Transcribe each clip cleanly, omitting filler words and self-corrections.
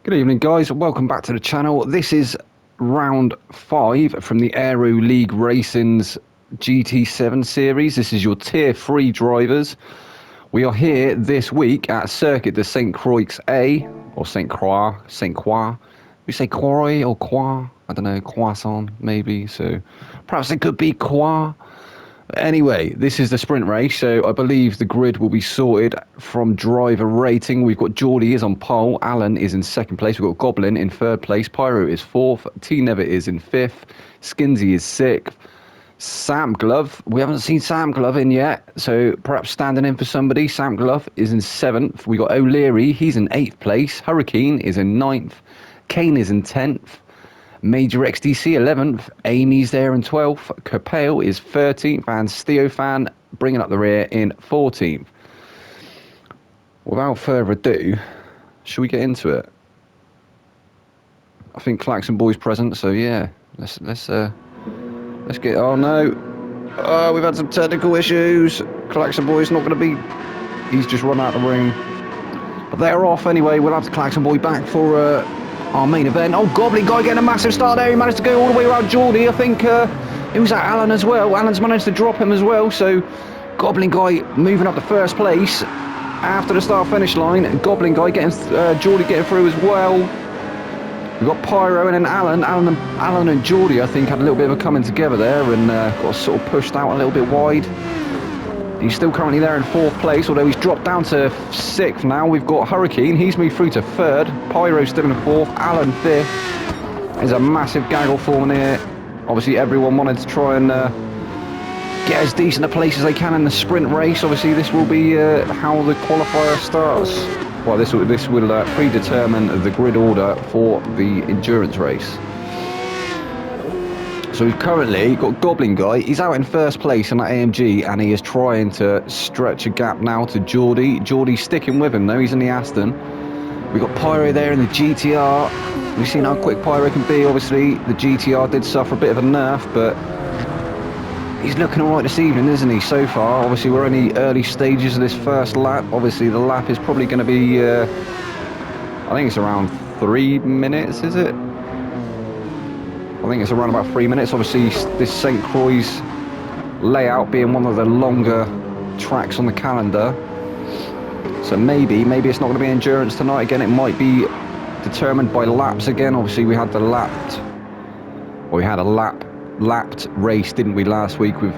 Good evening, guys. Welcome back to the channel. This is round 5 from the Aero League Racing's GT7 series. This is your Tier 3 drivers. We are here this week at Circuit de St. Croix A, or St. Croix. We say Croix or Croix? I don't know, Croissant maybe, so perhaps it could be Croix. Anyway, this is the sprint race, so I believe the grid will be sorted from driver rating. We've got Geordie is on pole, Alan is in second place, we've got Goblin in third place, Pyro is fourth, T Nevitt is in fifth, Skinsy is sixth, Sam Glove, we haven't seen Sam Glove in yet, so perhaps standing in for somebody. Sam Glove is in seventh, we got O'Leary, he's in eighth place, Hurricane is in ninth, Kane is in 10th, Major XDC 11th, Amy's there in 12th, Capale is 13th, and Steofan bringing up the rear in 14th. Without further ado, should we get into it? I think Klaxon Boy's present, so yeah, let's get. Oh no, we've had some technical issues. Klaxon Boy's not going to be. He's just run out of the ring, but they're off anyway. We'll have the Klaxon Boy back for our main event. Oh, Goblin Guy getting a massive start there. He managed to go all the way around Geordie. I think it was at Alan as well. Alan's managed to drop him as well. So Goblin Guy moving up to first place after the start-finish line. Goblin Guy getting Geordie getting through as well. We've got Pyro and then Alan and Geordie, I think, had a little bit of a coming together there and got sort of pushed out a little bit wide. He's still currently there in fourth place, although he's dropped down to sixth now. We've got Hurricane, he's moved through to third. Pyro's still in fourth, Alan fifth. There's a massive gaggle forming here. Obviously everyone wanted to try and get as decent a place as they can in the sprint race. Obviously this will be how the qualifier starts. Well, this will predetermine the grid order for the endurance race. So we've currently got Goblin Guy, he's out in first place in that AMG and he is trying to stretch a gap now to Geordie. Geordie's sticking with him though, he's in the Aston. We've got Pyro there in the GTR. We've seen how quick Pyro can be. Obviously the GTR did suffer a bit of a nerf, but he's looking alright this evening, isn't he, so far? Obviously we're only early stages of this first lap. Obviously the lap is probably going to be, I think it's around 3 minutes, is it? I think it's around about 3 minutes. Obviously this St. Croix layout being one of the longer tracks on the calendar, so maybe it's not going to be endurance tonight again. It might be determined by laps again. Obviously we had a lapped race, didn't we, last week with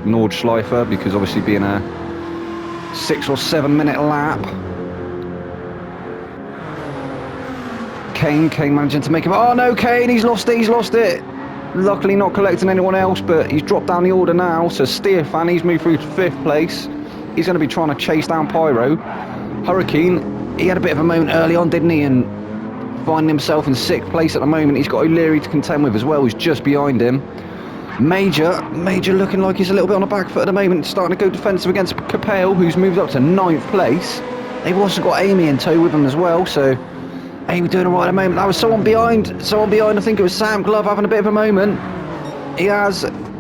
Nordschleifer, because obviously being a 6 or 7 minute lap. Kane managing to make him. Oh no, Kane, he's lost it. Luckily not collecting anyone else, but he's dropped down the order now. So Steofan, he's moved through to fifth place. He's going to be trying to chase down Pyro. Hurricane, he had a bit of a moment early on, didn't he? And finding himself in sixth place at the moment. He's got O'Leary to contend with as well, who's just behind him. Major looking like he's a little bit on the back foot at the moment, starting to go defensive against Capale, who's moved up to ninth place. They've also got Amy in tow with them as well, so Amy doing alright at the moment. That was someone behind. I think it was Sam Glove having a bit of a moment.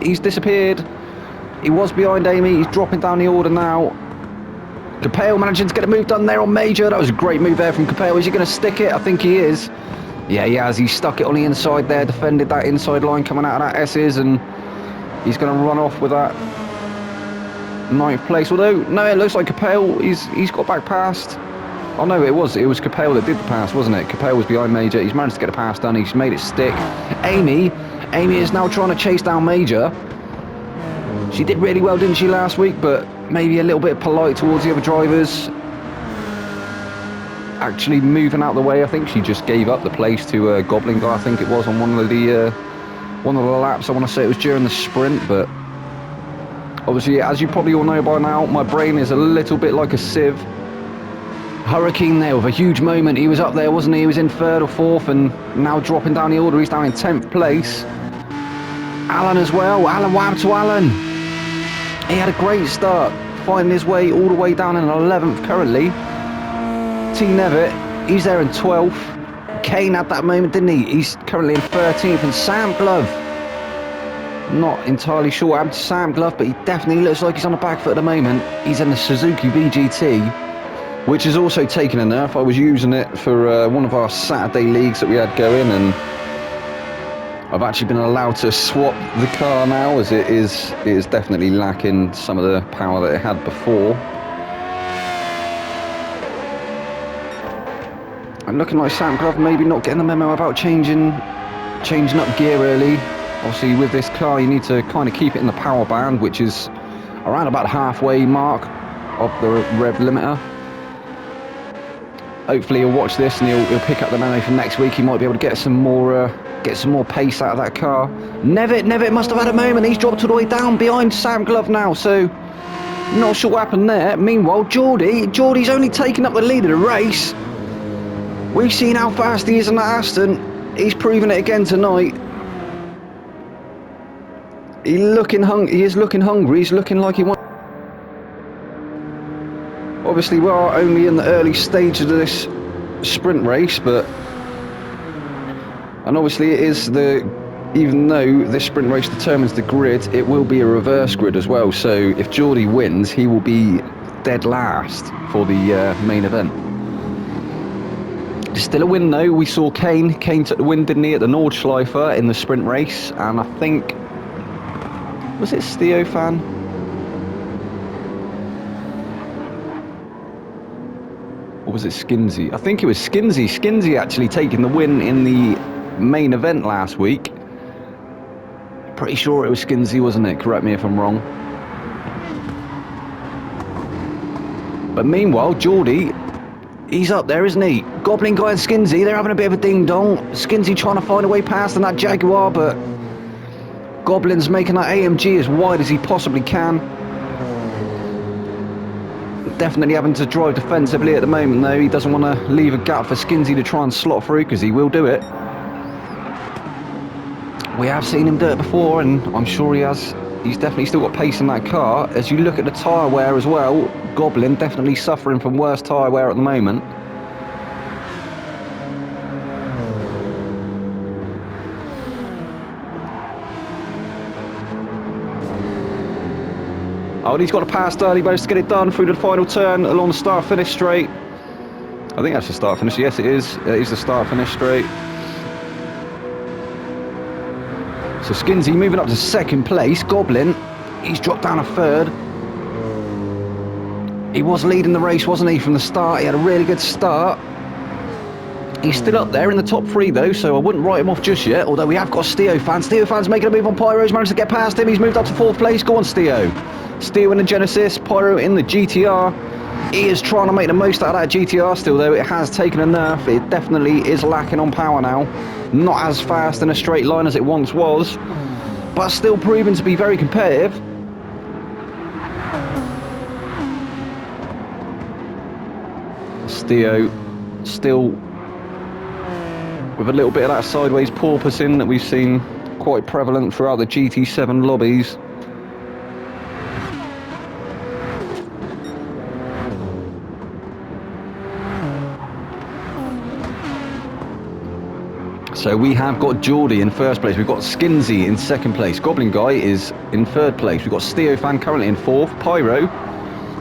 He's disappeared. He was behind Amy. He's dropping down the order now. Capale managing to get a move done there on Major. That was a great move there from Capale. Is he going to stick it? I think he is. Yeah, he has. He stuck it on the inside there, defended that inside line coming out of that S's, and he's going to run off with that ninth place. Although, no, it looks like Capale, he's got back past. Oh no, it was Capale that did the pass, wasn't it? Capale was behind Major. He's managed to get a pass done. He's made it stick. Amy is now trying to chase down Major. She did really well, didn't she, last week? But maybe a little bit polite towards the other drivers. Actually moving out the way. I think she just gave up the place to Goblin Guy. I think it was on one of the laps. I want to say it was during the sprint, but obviously, as you probably all know by now, my brain is a little bit like a sieve. Hurricane there with a huge moment. He was up there, wasn't he? He was in third or fourth and now dropping down the order. He's down in 10th place. Alan as well. Alan, what happened to Alan? He had a great start, finding his way all the way down in 11th currently. T Nevitt, he's there in 12th. Kane had that moment, didn't he? He's currently in 13th. And Sam Glove, not entirely sure what happened to Sam Glove, but he definitely looks like he's on the back foot at the moment. He's in the Suzuki BGT. which has also taken a nerf. I was using it for one of our Saturday leagues that we had going, and I've actually been allowed to swap the car now, as it is definitely lacking some of the power that it had before. And looking like Sam Glove maybe not getting the memo about changing up gear early. Obviously with this car you need to kind of keep it in the power band, which is around about halfway mark of the rev limiter. Hopefully he'll watch this and he'll pick up the memo for next week. He might be able to get some more pace out of that car. Nevitt must have had a moment. He's dropped all the way down behind Sam Glove now, so not sure what happened there. Meanwhile, Geordie's only taken up the lead of the race. We've seen how fast he is in that Aston. He's proven it again tonight. He is looking hungry. He's looking like he wants. Obviously, we are only in the early stages of this sprint race, and obviously it is even though this sprint race determines the grid, it will be a reverse grid as well. So if Geordie wins, he will be dead last for the main event. Still a win though. We saw Kane took the win, didn't he, at the Nordschleife in the sprint race, and I think, was it Steofan? Or was it Skinsey? I think it was Skinsey. Skinsey actually taking the win in the main event last week. Pretty sure it was Skinsey, wasn't it? Correct me if I'm wrong. But meanwhile, Geordie, he's up there, isn't he? Goblin Guy and Skinsey, they're having a bit of a ding-dong. Skinsey trying to find a way past in that Jaguar, but Goblin's making that AMG as wide as he possibly can. Definitely having to drive defensively at the moment, though. He doesn't want to leave a gap for Skinsey to try and slot through, because he will do it. We have seen him do it before, and I'm sure he has. He's definitely still got pace in that car. As you look at the tyre wear as well, Goblin definitely suffering from worse tyre wear at the moment. Oh, and he's got a pass early, managed to get it done through the final turn along the start-finish straight. I think that's the start-finish. Yes, it is. It is the start-finish straight. So Skinsey moving up to second place. Goblin, he's dropped down a third. He was leading the race, wasn't he, from the start? He had a really good start. He's still up there in the top three, though, so I wouldn't write him off just yet, although we have got Steofan. Steofan's making a move on Pyro. He's managed to get past him. He's moved up to fourth place. Go on, Steo. Steo in the Genesis, Pyro in the GTR. He is trying to make the most out of that GTR still, though. It has taken a nerf. It definitely is lacking on power now. Not as fast in a straight line as it once was, but still proving to be very competitive. Steo still with a little bit of that sideways porpoising that we've seen quite prevalent throughout the GT7 lobbies. So we have got Geordie in first place, we've got Skinsey in second place, Goblin Guy is in third place, we've got Steofan currently in fourth, Pyro,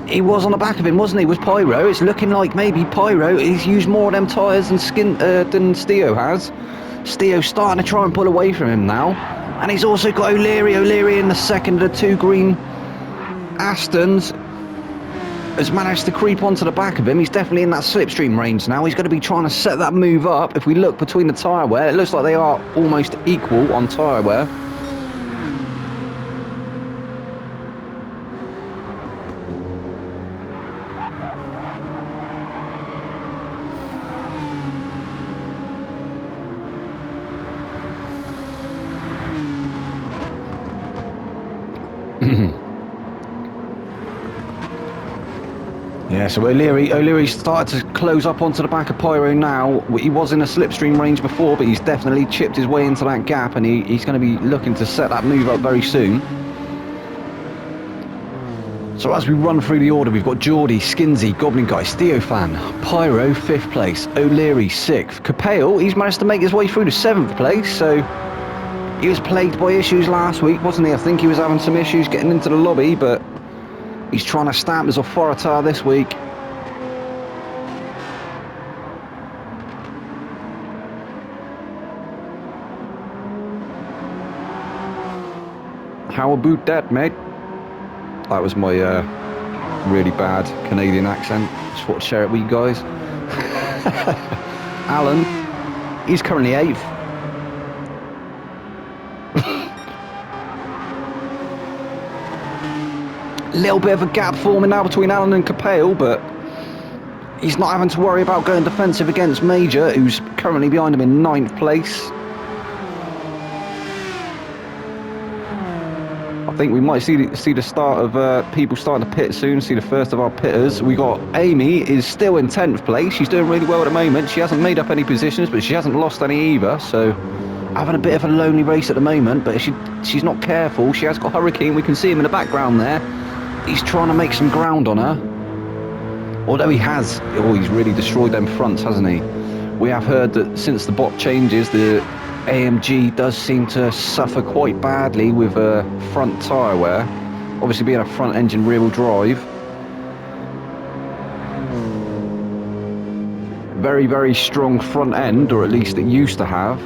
he was on the back of him, wasn't he, with Pyro. It's looking like maybe Pyro, he's used more of them tyres than Steo has. Steo's starting to try and pull away from him now, and he's also got O'Leary in the second of the two green Astons. Has managed to creep onto the back of him. He's definitely in that slipstream range now. He's going to be trying to set that move up. If we look between the tyre wear, it looks like they are almost equal on tyre wear. Yeah, so O'Leary started to close up onto the back of Pyro now. He was in a slipstream range before, but he's definitely chipped his way into that gap, and he's going to be looking to set that move up very soon. So as we run through the order, we've got Geordie, Skinsey, Goblin Guy, Steofan, Pyro, 5th place, O'Leary, 6th. Capale, he's managed to make his way through to 7th place, so he was plagued by issues last week, wasn't he? I think he was having some issues getting into the lobby, but he's trying to stamp his authority this week. How about that, mate? That was my really bad Canadian accent. Just thought to share it with you guys. Alan, he's currently 8th. Little bit of a gap forming now between Alan and Capel, but he's not having to worry about going defensive against Major, who's currently behind him in 9th place. I think we might see the start of people starting to pit soon, see the first of our pitters. We got Amy is still in 10th place. She's doing really well at the moment. She hasn't made up any positions, but she hasn't lost any either, so having a bit of a lonely race at the moment, but if she's not careful, she has got Hurricane. We can see him in the background there. He's trying to make some ground on her. Although he's really destroyed them fronts, hasn't he? We have heard that since the bot changes, the AMG does seem to suffer quite badly with front tyre wear. Obviously being a front engine rear wheel drive. Very, very strong front end, or at least it used to have.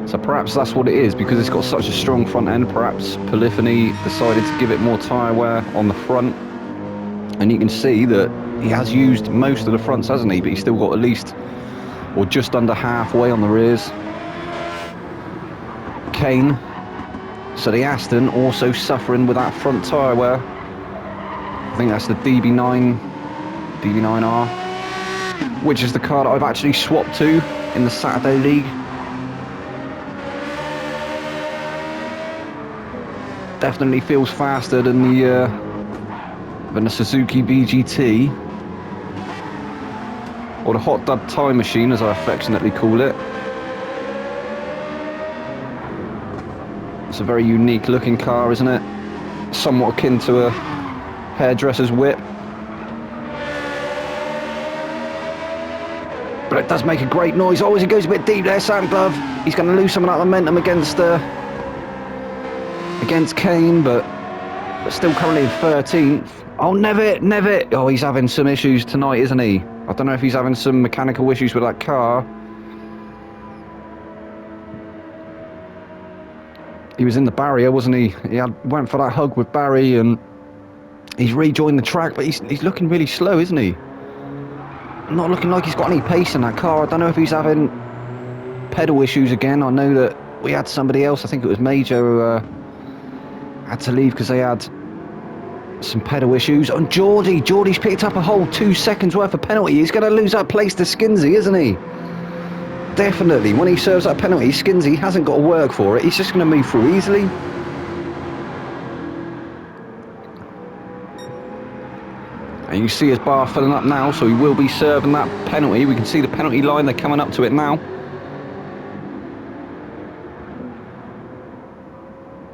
So perhaps that's what it is, because it's got such a strong front end. Perhaps Polyphony decided to give it more tyre wear on the front. And you can see that he has used most of the fronts, hasn't he? But he's still got at least, or just under halfway on the rears. Kane. So the Aston also suffering with that front tyre wear. I think that's the DB9R, which is the car that I've actually swapped to in the Saturday League. Definitely feels faster than the Suzuki BGT, or the Hot Dub Time Machine, as I affectionately call it. It's a very unique looking car, isn't it? Somewhat akin to a hairdresser's whip. But it does make a great noise. Oh, as he goes a bit deep there, Sandglove. He's going to lose some of that momentum against Kane, but still currently in 13th. Oh, Nevitt. Oh, he's having some issues tonight, isn't he? I don't know if he's having some mechanical issues with that car. He was in the barrier, wasn't he? He went for that hug with Barry, and he's rejoined the track, but he's looking really slow, isn't he? Not looking like he's got any pace in that car. I don't know if he's having pedal issues again. I know that we had somebody else, I think it was Major, who had to leave because they had some pedal issues. And Geordie's picked up a whole 2 seconds worth of penalty. He's going to lose that place to Skinsey, isn't he? Definitely. When he serves that penalty, Skinsey hasn't got to work for it. He's just going to move through easily. And you see his bar filling up now, so he will be serving that penalty. We can see the penalty line. They're coming up to it now.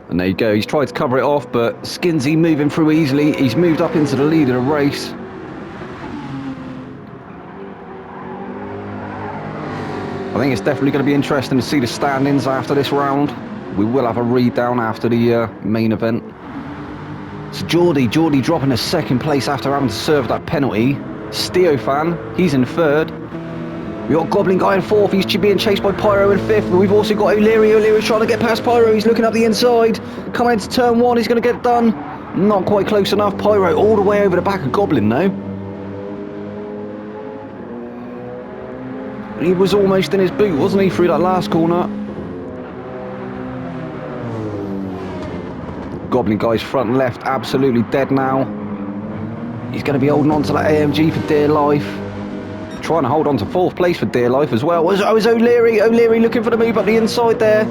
And there you go, he's tried to cover it off, but Skinsey moving through easily. He's moved up into the lead of the race. I think it's definitely going to be interesting to see the standings after this round. We will have a read down after the main event. So Geordie dropping a 2nd place after having to serve that penalty. Steofan, he's in 3rd. We've got Goblin Guy in 4th, he's being chased by Pyro in 5th, but we've also got O'Leary's trying to get past Pyro, he's looking up the inside, coming into turn 1, he's going to get it done. Not quite close enough, Pyro all the way over the back of Goblin though. He was almost in his boot, wasn't he, through that last corner. Goblin Guy's front left absolutely dead now. He's going to be holding on to that AMG for dear life. Trying to hold on to 4th place for dear life as well. Was O'Leary looking for the move up the inside there.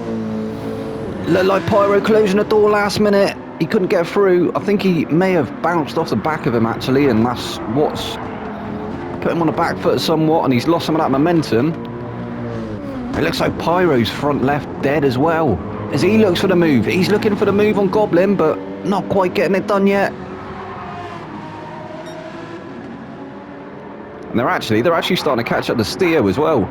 Looked like Pyro closing the door last minute. He couldn't get through. I think he may have bounced off the back of him actually, and that's what's put him on the back foot somewhat, and he's lost some of that momentum. It looks like Pyro's front left dead as well, as he looks for the move. He's looking for the move on Goblin, but not quite getting it done yet. And they're actually starting to catch up to Steo as well.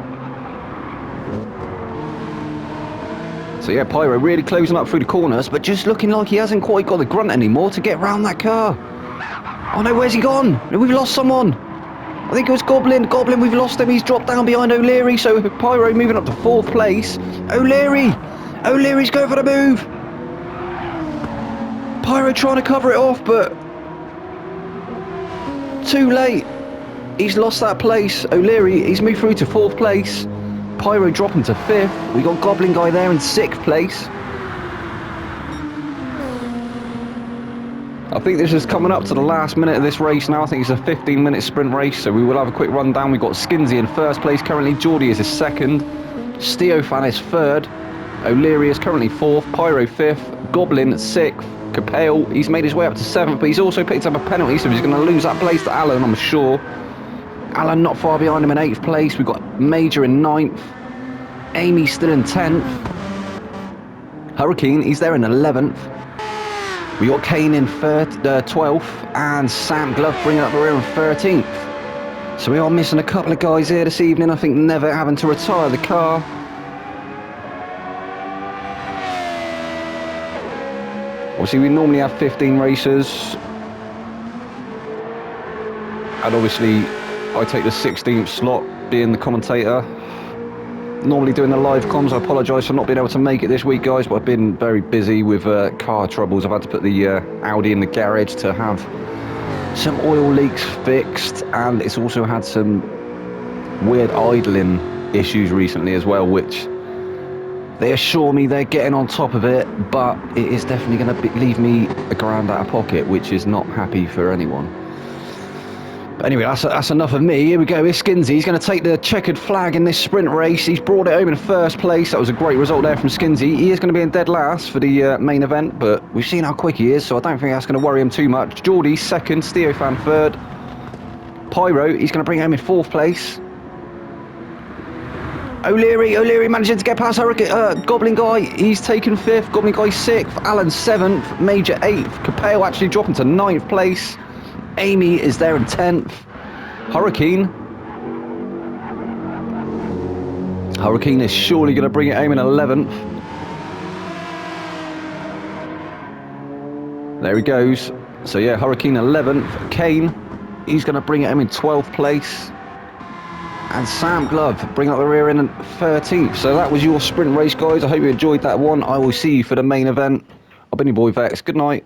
So yeah, Pyro really closing up through the corners, but just looking like he hasn't quite got the grunt anymore to get round that car. Oh no, where's he gone? We've lost someone. I think it was Goblin, we've lost him. He's dropped down behind O'Leary, so Pyro moving up to 4th place. O'Leary O'Leary's going for the move. Pyro trying to cover it off, but too late. He's lost that place. O'Leary, he's moved through to 4th place. Pyro dropping to 5th. We got Goblin Guy there in 6th place. I think this is coming up to the last minute of this race now. I think it's a 15-minute sprint race, so we will have a quick rundown. We've got Skinsy in 1st place currently. Geordie is 2nd. Steofan is 3rd. O'Leary is currently 4th. Pyro 5th. Goblin 6th. Capale, he's made his way up to 7th, but he's also picked up a penalty, so he's going to lose that place to Alan, I'm sure. Alan not far behind him in 8th place. We've got Major in 9th. Amy still in 10th. Hurricane, he's there in 11th. We got Kane in 12th, and Sam Glove bringing up the rear in 13th. So we are missing a couple of guys here this evening. I think Never having to retire the car. Obviously, we normally have 15 racers, and obviously I take the 16th slot, being the commentator. Normally doing the live comms. I apologise for not being able to make it this week, guys, but I've been very busy with car troubles. I've had to put the Audi in the garage to have some oil leaks fixed, and it's also had some weird idling issues recently as well, which they assure me they're getting on top of it, but it is definitely going to leave me a grand out of pocket, which is not happy for anyone. But anyway, that's enough of me. Here we go. Here's Skinsy. He's going to take the checkered flag in this sprint race. He's brought it home in 1st place. That was a great result there from Skinsy. He is going to be in dead last for the main event, but we've seen how quick he is, so I don't think that's going to worry him too much. Geordie 2nd, Steofan 3rd. Pyro, he's going to bring home in 4th place. O'Leary managing to get past Hurricane, Goblin Guy, he's taken 5th. Goblin Guy 6th. Alan 7th. Major 8th. Capale actually dropping to 9th place. Amy is there in 10th. Hurricane is surely going to bring it home in 11th. There he goes. So yeah, Hurricane 11th. Kane, he's going to bring it home in 12th place. And Sam Glove bring up the rear end in 13th. So that was your sprint race, guys. I hope you enjoyed that one. I will see you for the main event. I've been your boy Vex. Good night.